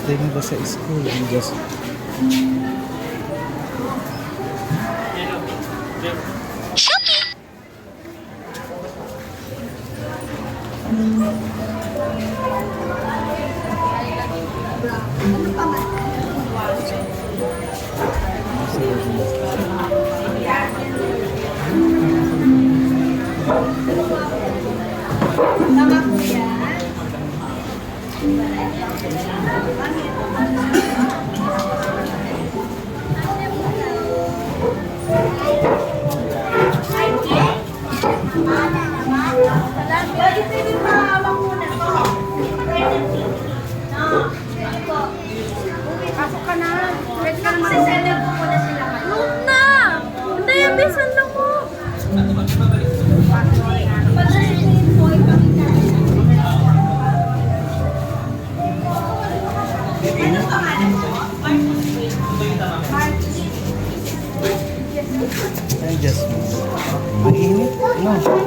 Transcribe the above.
birthday nila sa school. And just... Tama po yan. Pasok ka na. Wait ka naman. Sisendel ko muna sila kayo. Huwag na! Hindi, bisan lang mo. Ay, just... Mainit. No.